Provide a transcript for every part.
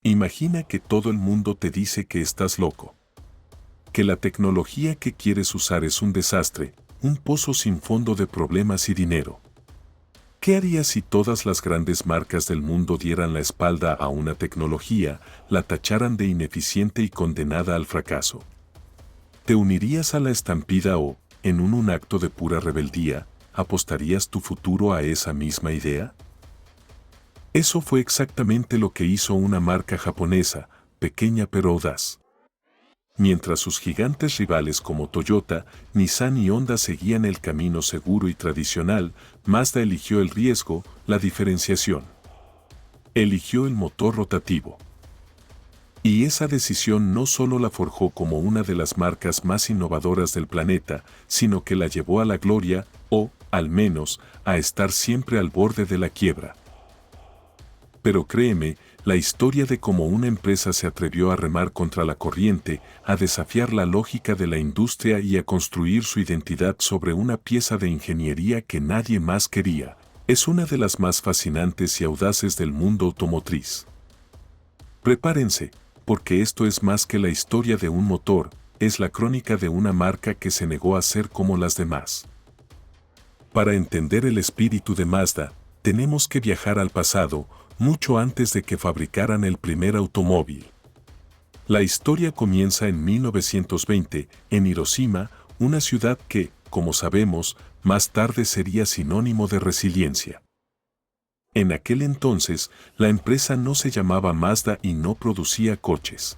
Imagina que todo el mundo te dice que estás loco, que la tecnología que quieres usar es un desastre, un pozo sin fondo de problemas y dinero. ¿Qué harías si todas las grandes marcas del mundo dieran la espalda a una tecnología, la tacharan de ineficiente y condenada al fracaso? ¿Te unirías a la estampida o, en un acto de pura rebeldía, apostarías tu futuro a esa misma idea? Eso fue exactamente lo que hizo una marca japonesa, pequeña pero audaz. Mientras sus gigantes rivales como Toyota, Nissan y Honda seguían el camino seguro y tradicional, Mazda eligió el riesgo, la diferenciación. Eligió el motor rotativo. Y esa decisión no solo la forjó como una de las marcas más innovadoras del planeta, sino que la llevó a la gloria, o, al menos, a estar siempre al borde de la quiebra. Pero créeme, la historia de cómo una empresa se atrevió a remar contra la corriente, a desafiar la lógica de la industria y a construir su identidad sobre una pieza de ingeniería que nadie más quería, es una de las más fascinantes y audaces del mundo automotriz. Prepárense, porque esto es más que la historia de un motor, es la crónica de una marca que se negó a ser como las demás. Para entender el espíritu de Mazda, tenemos que viajar al pasado, mucho antes de que fabricaran el primer automóvil. La historia comienza en 1920, en Hiroshima, una ciudad que, como sabemos, más tarde sería sinónimo de resiliencia. En aquel entonces, la empresa no se llamaba Mazda y no producía coches.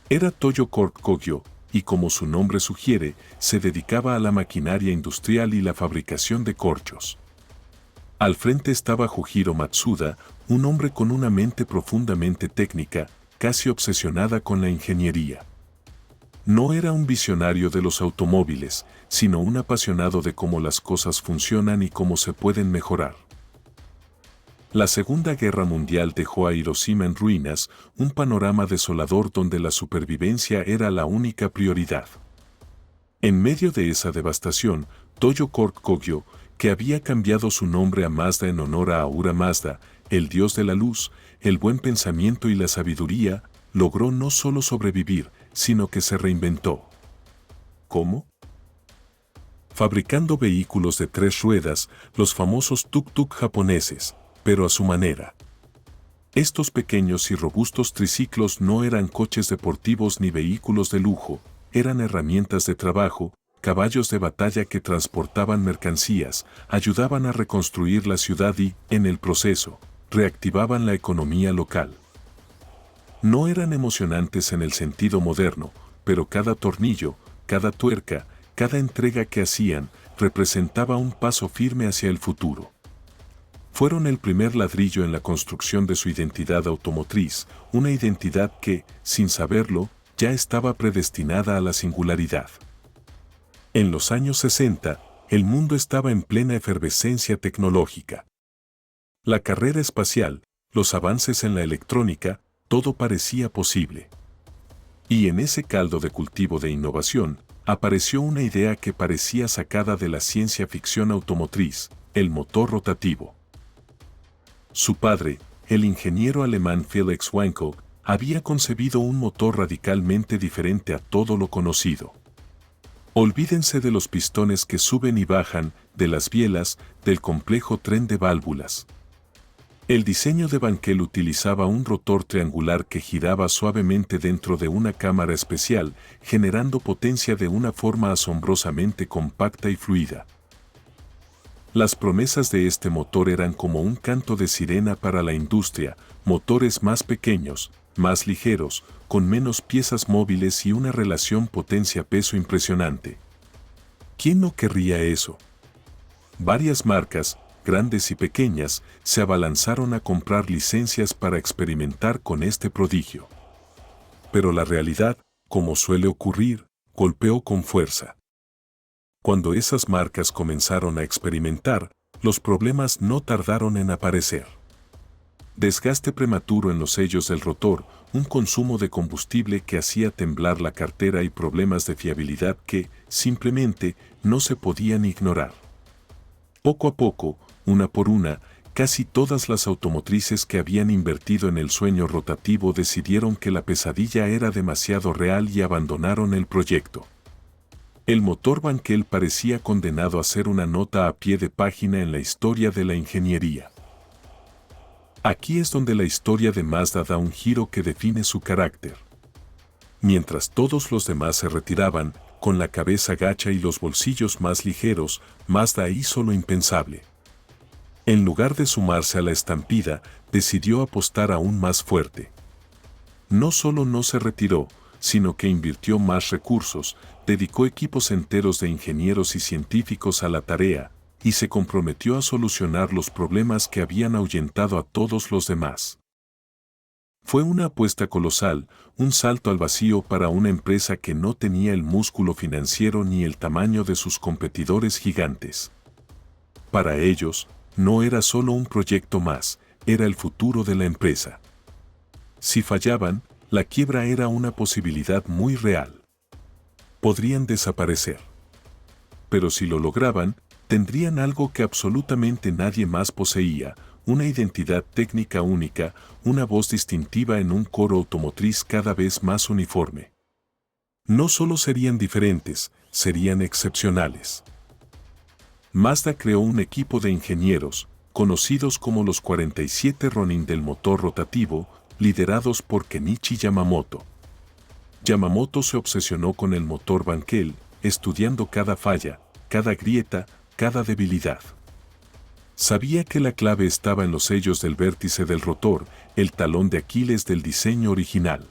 Era Toyo Corp Kogyo, y como su nombre sugiere, se dedicaba a la maquinaria industrial y la fabricación de corchos. Al frente estaba Jujiro Matsuda, un hombre con una mente profundamente técnica, casi obsesionada con la ingeniería. No era un visionario de los automóviles, sino un apasionado de cómo las cosas funcionan y cómo se pueden mejorar. La Segunda Guerra Mundial dejó a Hiroshima en ruinas, un panorama desolador donde la supervivencia era la única prioridad. En medio de esa devastación, Toyo Corp Kogyo, que había cambiado su nombre a Mazda en honor a Ahura Mazda, el dios de la luz, el buen pensamiento y la sabiduría, logró no solo sobrevivir, sino que se reinventó. ¿Cómo? Fabricando vehículos de 3 ruedas, los famosos tuk-tuk japoneses, pero a su manera. Estos pequeños y robustos triciclos no eran coches deportivos ni vehículos de lujo, eran herramientas de trabajo, caballos de batalla que transportaban mercancías, ayudaban a reconstruir la ciudad y, en el proceso, reactivaban la economía local. No eran emocionantes en el sentido moderno, pero cada tornillo, cada tuerca, cada entrega que hacían, representaba un paso firme hacia el futuro. Fueron el primer ladrillo en la construcción de su identidad automotriz, una identidad que, sin saberlo, ya estaba predestinada a la singularidad. En los años 60, el mundo estaba en plena efervescencia tecnológica. La carrera espacial, los avances en la electrónica, todo parecía posible. Y en ese caldo de cultivo de innovación, apareció una idea que parecía sacada de la ciencia ficción automotriz, el motor rotativo. Su padre, el ingeniero alemán Felix Wankel, había concebido un motor radicalmente diferente a todo lo conocido. Olvídense de los pistones que suben y bajan, de las bielas, del complejo tren de válvulas. El diseño de Wankel utilizaba un rotor triangular que giraba suavemente dentro de una cámara especial, generando potencia de una forma asombrosamente compacta y fluida. Las promesas de este motor eran como un canto de sirena para la industria, motores más pequeños, más ligeros, con menos piezas móviles y una relación potencia-peso impresionante. ¿Quién no querría eso? Varias marcas, grandes y pequeñas, se abalanzaron a comprar licencias para experimentar con este prodigio. Pero la realidad, como suele ocurrir, golpeó con fuerza. Cuando esas marcas comenzaron a experimentar, los problemas no tardaron en aparecer. Desgaste prematuro en los sellos del rotor, un consumo de combustible que hacía temblar la cartera y problemas de fiabilidad que, simplemente, no se podían ignorar. Poco a poco, una por una, casi todas las automotrices que habían invertido en el sueño rotativo decidieron que la pesadilla era demasiado real y abandonaron el proyecto. El motor Wankel parecía condenado a ser una nota a pie de página en la historia de la ingeniería. Aquí es donde la historia de Mazda da un giro que define su carácter. Mientras todos los demás se retiraban, con la cabeza gacha y los bolsillos más ligeros, Mazda hizo lo impensable. En lugar de sumarse a la estampida, decidió apostar aún más fuerte. No solo no se retiró, sino que invirtió más recursos, dedicó equipos enteros de ingenieros y científicos a la tarea, y se comprometió a solucionar los problemas que habían ahuyentado a todos los demás. Fue una apuesta colosal, un salto al vacío para una empresa que no tenía el músculo financiero ni el tamaño de sus competidores gigantes. Para ellos, no era solo un proyecto más, era el futuro de la empresa. Si fallaban, la quiebra era una posibilidad muy real. Podrían desaparecer. Pero si lo lograban, tendrían algo que absolutamente nadie más poseía, una identidad técnica única, una voz distintiva en un coro automotriz cada vez más uniforme. No solo serían diferentes, serían excepcionales. Mazda creó un equipo de ingenieros, conocidos como los 47 Ronin del motor rotativo, liderados por Kenichi Yamamoto. Yamamoto se obsesionó con el motor Wankel, estudiando cada falla, cada grieta, cada debilidad. Sabía que la clave estaba en los sellos del vértice del rotor, el talón de Aquiles del diseño original.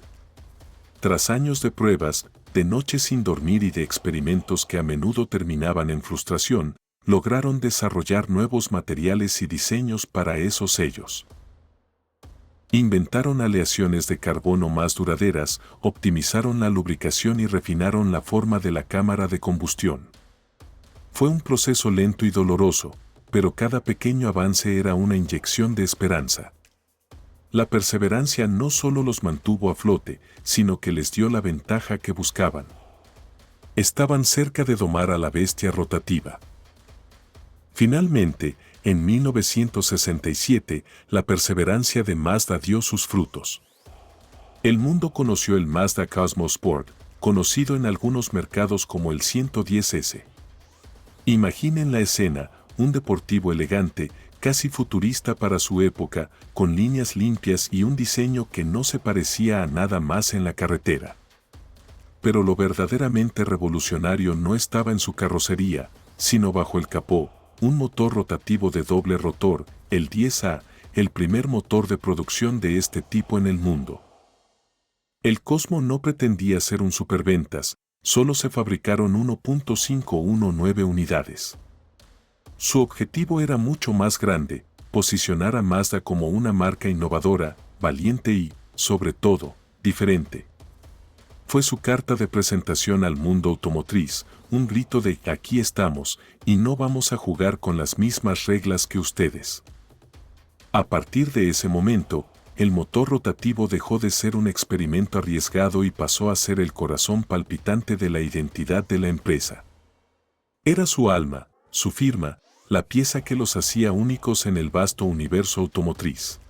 Tras años de pruebas, de noches sin dormir y de experimentos que a menudo terminaban en frustración, lograron desarrollar nuevos materiales y diseños para esos sellos. Inventaron aleaciones de carbono más duraderas, optimizaron la lubricación y refinaron la forma de la cámara de combustión. Fue un proceso lento y doloroso, pero cada pequeño avance era una inyección de esperanza. La perseverancia no solo los mantuvo a flote, sino que les dio la ventaja que buscaban. Estaban cerca de domar a la bestia rotativa. Finalmente, en 1967, la perseverancia de Mazda dio sus frutos. El mundo conoció el Mazda Cosmo Sport, conocido en algunos mercados como el 110S. Imaginen la escena, un deportivo elegante, casi futurista para su época, con líneas limpias y un diseño que no se parecía a nada más en la carretera. Pero lo verdaderamente revolucionario no estaba en su carrocería, sino bajo el capó, un motor rotativo de doble rotor, el 10A, el primer motor de producción de este tipo en el mundo. El Cosmo no pretendía ser un superventas, solo se fabricaron 1.519 unidades. Su objetivo era mucho más grande, posicionar a Mazda como una marca innovadora, valiente y, sobre todo, diferente. Fue su carta de presentación al mundo automotriz, un grito de aquí estamos, y no vamos a jugar con las mismas reglas que ustedes. A partir de ese momento, el motor rotativo dejó de ser un experimento arriesgado y pasó a ser el corazón palpitante de la identidad de la empresa. Era su alma, su firma, la pieza que los hacía únicos en el vasto universo automotriz.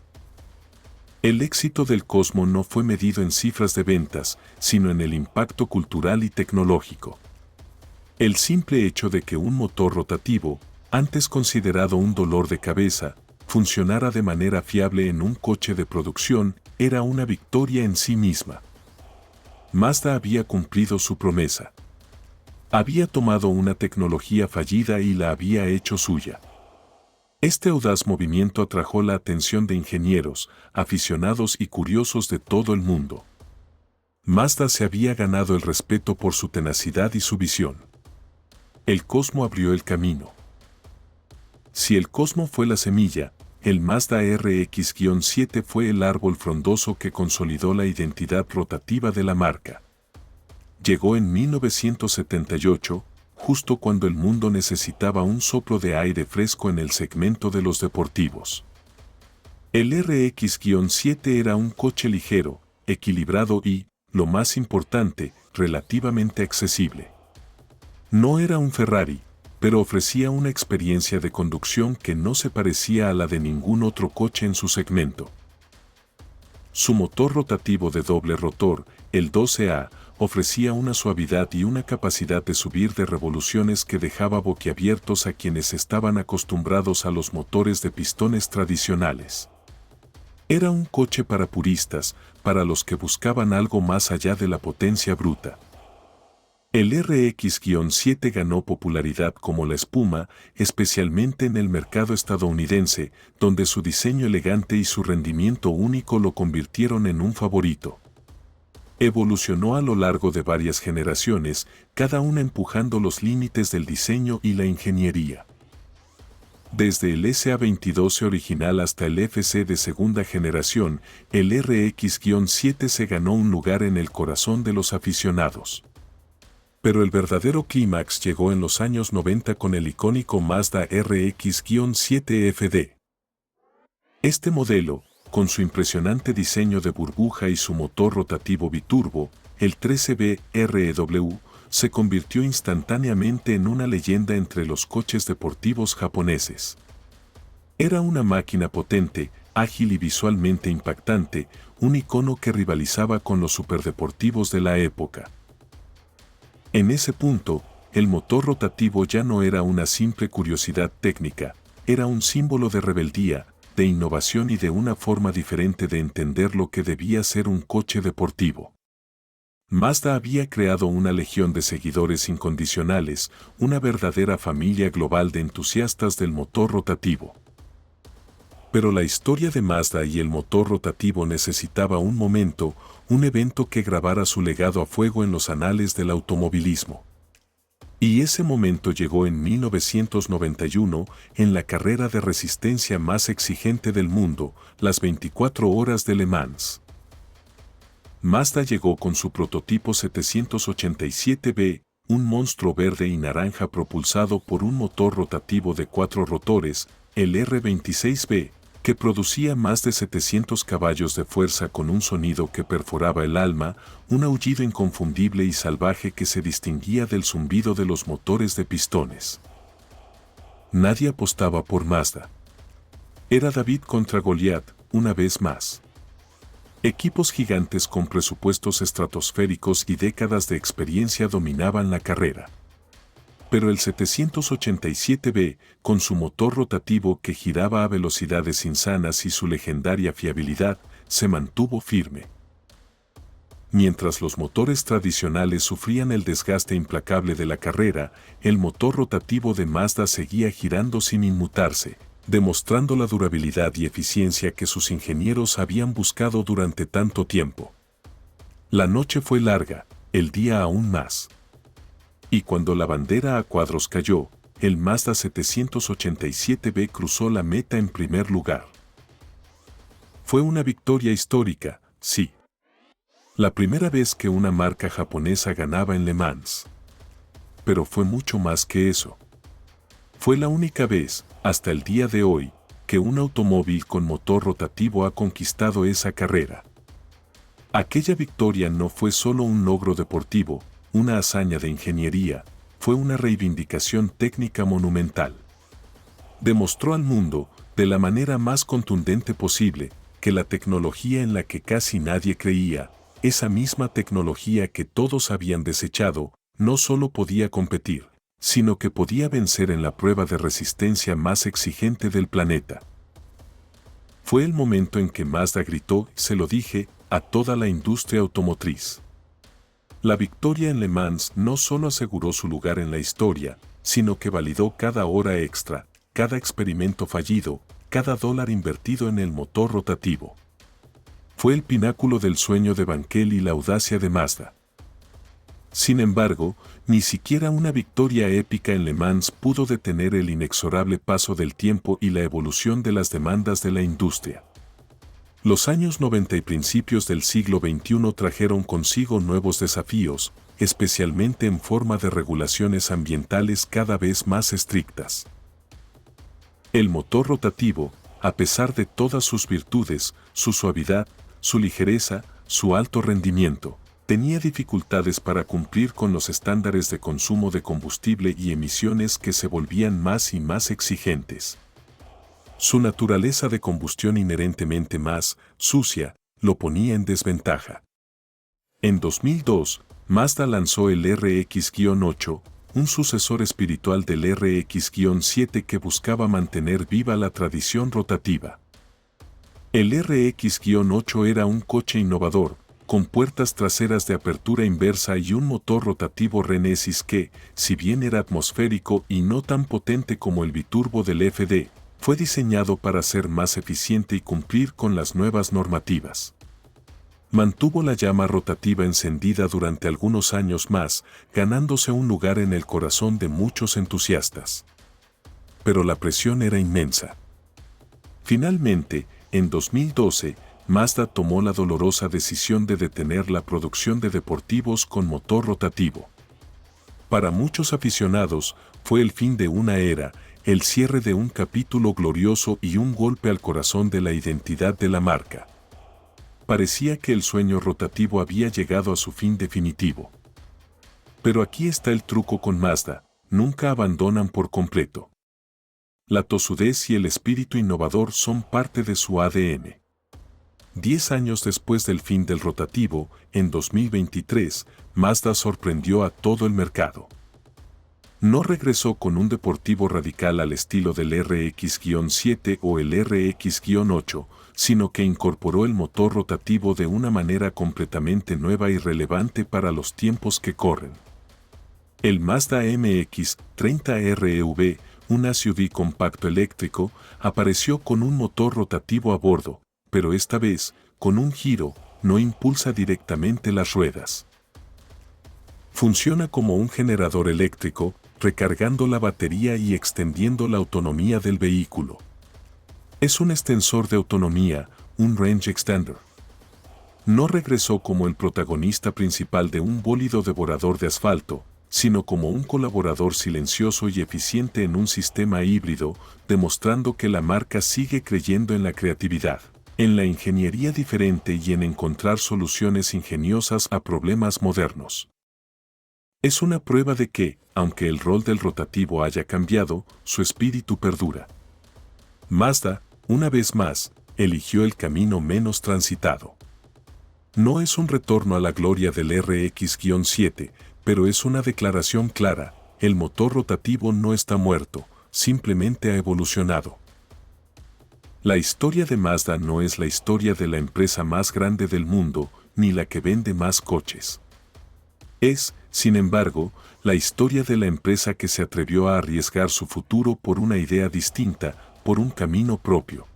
El éxito del Cosmo no fue medido en cifras de ventas, sino en el impacto cultural y tecnológico. El simple hecho de que un motor rotativo, antes considerado un dolor de cabeza, funcionara de manera fiable en un coche de producción, era una victoria en sí misma. Mazda había cumplido su promesa. Había tomado una tecnología fallida y la había hecho suya. Este audaz movimiento atrajo la atención de ingenieros, aficionados y curiosos de todo el mundo. Mazda se había ganado el respeto por su tenacidad y su visión. El Cosmo abrió el camino. Si el Cosmo fue la semilla, el Mazda RX-7 fue el árbol frondoso que consolidó la identidad rotativa de la marca. Llegó en 1978, justo cuando el mundo necesitaba un soplo de aire fresco en el segmento de los deportivos. El RX-7 era un coche ligero, equilibrado y, lo más importante, relativamente accesible. No era un Ferrari, pero ofrecía una experiencia de conducción que no se parecía a la de ningún otro coche en su segmento. Su motor rotativo de doble rotor, el 12A, ofrecía una suavidad y una capacidad de subir de revoluciones que dejaba boquiabiertos a quienes estaban acostumbrados a los motores de pistones tradicionales. Era un coche para puristas, para los que buscaban algo más allá de la potencia bruta. El RX-7 ganó popularidad como la espuma, especialmente en el mercado estadounidense, donde su diseño elegante y su rendimiento único lo convirtieron en un favorito. Evolucionó a lo largo de varias generaciones, cada una empujando los límites del diseño y la ingeniería. Desde el SA-22 original hasta el FC de segunda generación, el RX-7 se ganó un lugar en el corazón de los aficionados. Pero el verdadero clímax llegó en los años 90 con el icónico Mazda RX-7 FD. Este modelo, con su impresionante diseño de burbuja y su motor rotativo biturbo, el 13B REW, se convirtió instantáneamente en una leyenda entre los coches deportivos japoneses. Era una máquina potente, ágil y visualmente impactante, un icono que rivalizaba con los superdeportivos de la época. En ese punto, el motor rotativo ya no era una simple curiosidad técnica, era un símbolo de rebeldía, de innovación y de una forma diferente de entender lo que debía ser un coche deportivo. Mazda había creado una legión de seguidores incondicionales, una verdadera familia global de entusiastas del motor rotativo. Pero la historia de Mazda y el motor rotativo necesitaba un momento, un evento que grabara su legado a fuego en los anales del automovilismo. Y ese momento llegó en 1991, en la carrera de resistencia más exigente del mundo, las 24 horas de Le Mans. Mazda llegó con su prototipo 787B, un monstruo verde y naranja propulsado por un motor rotativo de 4 rotores, el R26B, que producía más de 700 caballos de fuerza con un sonido que perforaba el alma, un aullido inconfundible y salvaje que se distinguía del zumbido de los motores de pistones. Nadie apostaba por Mazda. Era David contra Goliat, una vez más. Equipos gigantes con presupuestos estratosféricos y décadas de experiencia dominaban la carrera. Pero el 787B, con su motor rotativo que giraba a velocidades insanas y su legendaria fiabilidad, se mantuvo firme. Mientras los motores tradicionales sufrían el desgaste implacable de la carrera, el motor rotativo de Mazda seguía girando sin inmutarse, demostrando la durabilidad y eficiencia que sus ingenieros habían buscado durante tanto tiempo. La noche fue larga, el día aún más. Y cuando la bandera a cuadros cayó, el Mazda 787B cruzó la meta en primer lugar. Fue una victoria histórica, sí. La primera vez que una marca japonesa ganaba en Le Mans. Pero fue mucho más que eso. Fue la única vez, hasta el día de hoy, que un automóvil con motor rotativo ha conquistado esa carrera. Aquella victoria no fue solo un logro deportivo, una hazaña de ingeniería, fue una reivindicación técnica monumental. Demostró al mundo, de la manera más contundente posible, que la tecnología en la que casi nadie creía, esa misma tecnología que todos habían desechado, no solo podía competir, sino que podía vencer en la prueba de resistencia más exigente del planeta. Fue el momento en que Mazda gritó, se lo dije, a toda la industria automotriz. La victoria en Le Mans no solo aseguró su lugar en la historia, sino que validó cada hora extra, cada experimento fallido, cada dólar invertido en el motor rotativo. Fue el pináculo del sueño de Wankel y la audacia de Mazda. Sin embargo, ni siquiera una victoria épica en Le Mans pudo detener el inexorable paso del tiempo y la evolución de las demandas de la industria. Los años 90 y principios del siglo XXI trajeron consigo nuevos desafíos, especialmente en forma de regulaciones ambientales cada vez más estrictas. El motor rotativo, a pesar de todas sus virtudes, su suavidad, su ligereza, su alto rendimiento, tenía dificultades para cumplir con los estándares de consumo de combustible y emisiones que se volvían más y más exigentes. Su naturaleza de combustión inherentemente más sucia lo ponía en desventaja. En 2002, Mazda lanzó el RX-8, un sucesor espiritual del RX-7 que buscaba mantener viva la tradición rotativa. El RX-8 era un coche innovador, con puertas traseras de apertura inversa y un motor rotativo Renesis que, si bien era atmosférico y no tan potente como el biturbo del FD, fue diseñado para ser más eficiente y cumplir con las nuevas normativas. Mantuvo la llama rotativa encendida durante algunos años más, ganándose un lugar en el corazón de muchos entusiastas. Pero la presión era inmensa. Finalmente, en 2012, Mazda tomó la dolorosa decisión de detener la producción de deportivos con motor rotativo. Para muchos aficionados, fue el fin de una era, el cierre de un capítulo glorioso y un golpe al corazón de la identidad de la marca. Parecía que el sueño rotativo había llegado a su fin definitivo. Pero aquí está el truco con Mazda, nunca abandonan por completo. La tosudez y el espíritu innovador son parte de su ADN. 10 años después del fin del rotativo, en 2023, Mazda sorprendió a todo el mercado. No regresó con un deportivo radical al estilo del RX-7 o el RX-8, sino que incorporó el motor rotativo de una manera completamente nueva y relevante para los tiempos que corren. El Mazda MX-30 REV, un SUV compacto eléctrico, apareció con un motor rotativo a bordo, pero esta vez, con un giro, no impulsa directamente las ruedas. Funciona como un generador eléctrico, recargando la batería y extendiendo la autonomía del vehículo. Es un extensor de autonomía, un range extender. No regresó como el protagonista principal de un bólido devorador de asfalto, sino como un colaborador silencioso y eficiente en un sistema híbrido, demostrando que la marca sigue creyendo en la creatividad, en la ingeniería diferente y en encontrar soluciones ingeniosas a problemas modernos. Es una prueba de que, aunque el rol del rotativo haya cambiado, su espíritu perdura. Mazda, una vez más, eligió el camino menos transitado. No es un retorno a la gloria del RX-7, pero es una declaración clara: el motor rotativo no está muerto, simplemente ha evolucionado. La historia de Mazda no es la historia de la empresa más grande del mundo, ni la que vende más coches. Es, sin embargo, la historia de la empresa que se atrevió a arriesgar su futuro por una idea distinta, por un camino propio.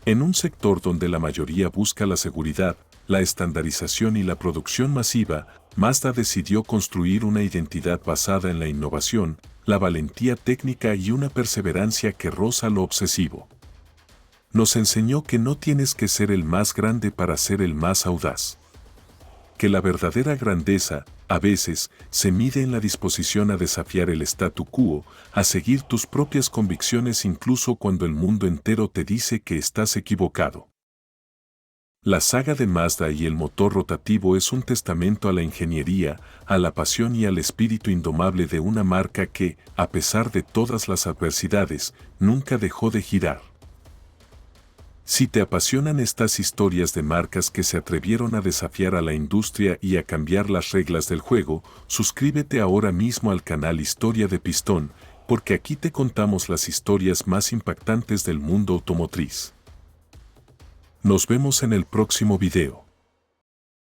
En un sector donde la mayoría busca la seguridad, la estandarización y la producción masiva, Mazda decidió construir una identidad basada en la innovación, la valentía técnica y una perseverancia que roza lo obsesivo. Nos enseñó que no tienes que ser el más grande para ser el más audaz. Que la verdadera grandeza, a veces, se mide en la disposición a desafiar el statu quo, a seguir tus propias convicciones incluso cuando el mundo entero te dice que estás equivocado. La saga de Mazda y el motor rotativo es un testamento a la ingeniería, a la pasión y al espíritu indomable de una marca que, a pesar de todas las adversidades, nunca dejó de girar. Si te apasionan estas historias de marcas que se atrevieron a desafiar a la industria y a cambiar las reglas del juego, suscríbete ahora mismo al canal Historia de Pistón, porque aquí te contamos las historias más impactantes del mundo automotriz. Nos vemos en el próximo video.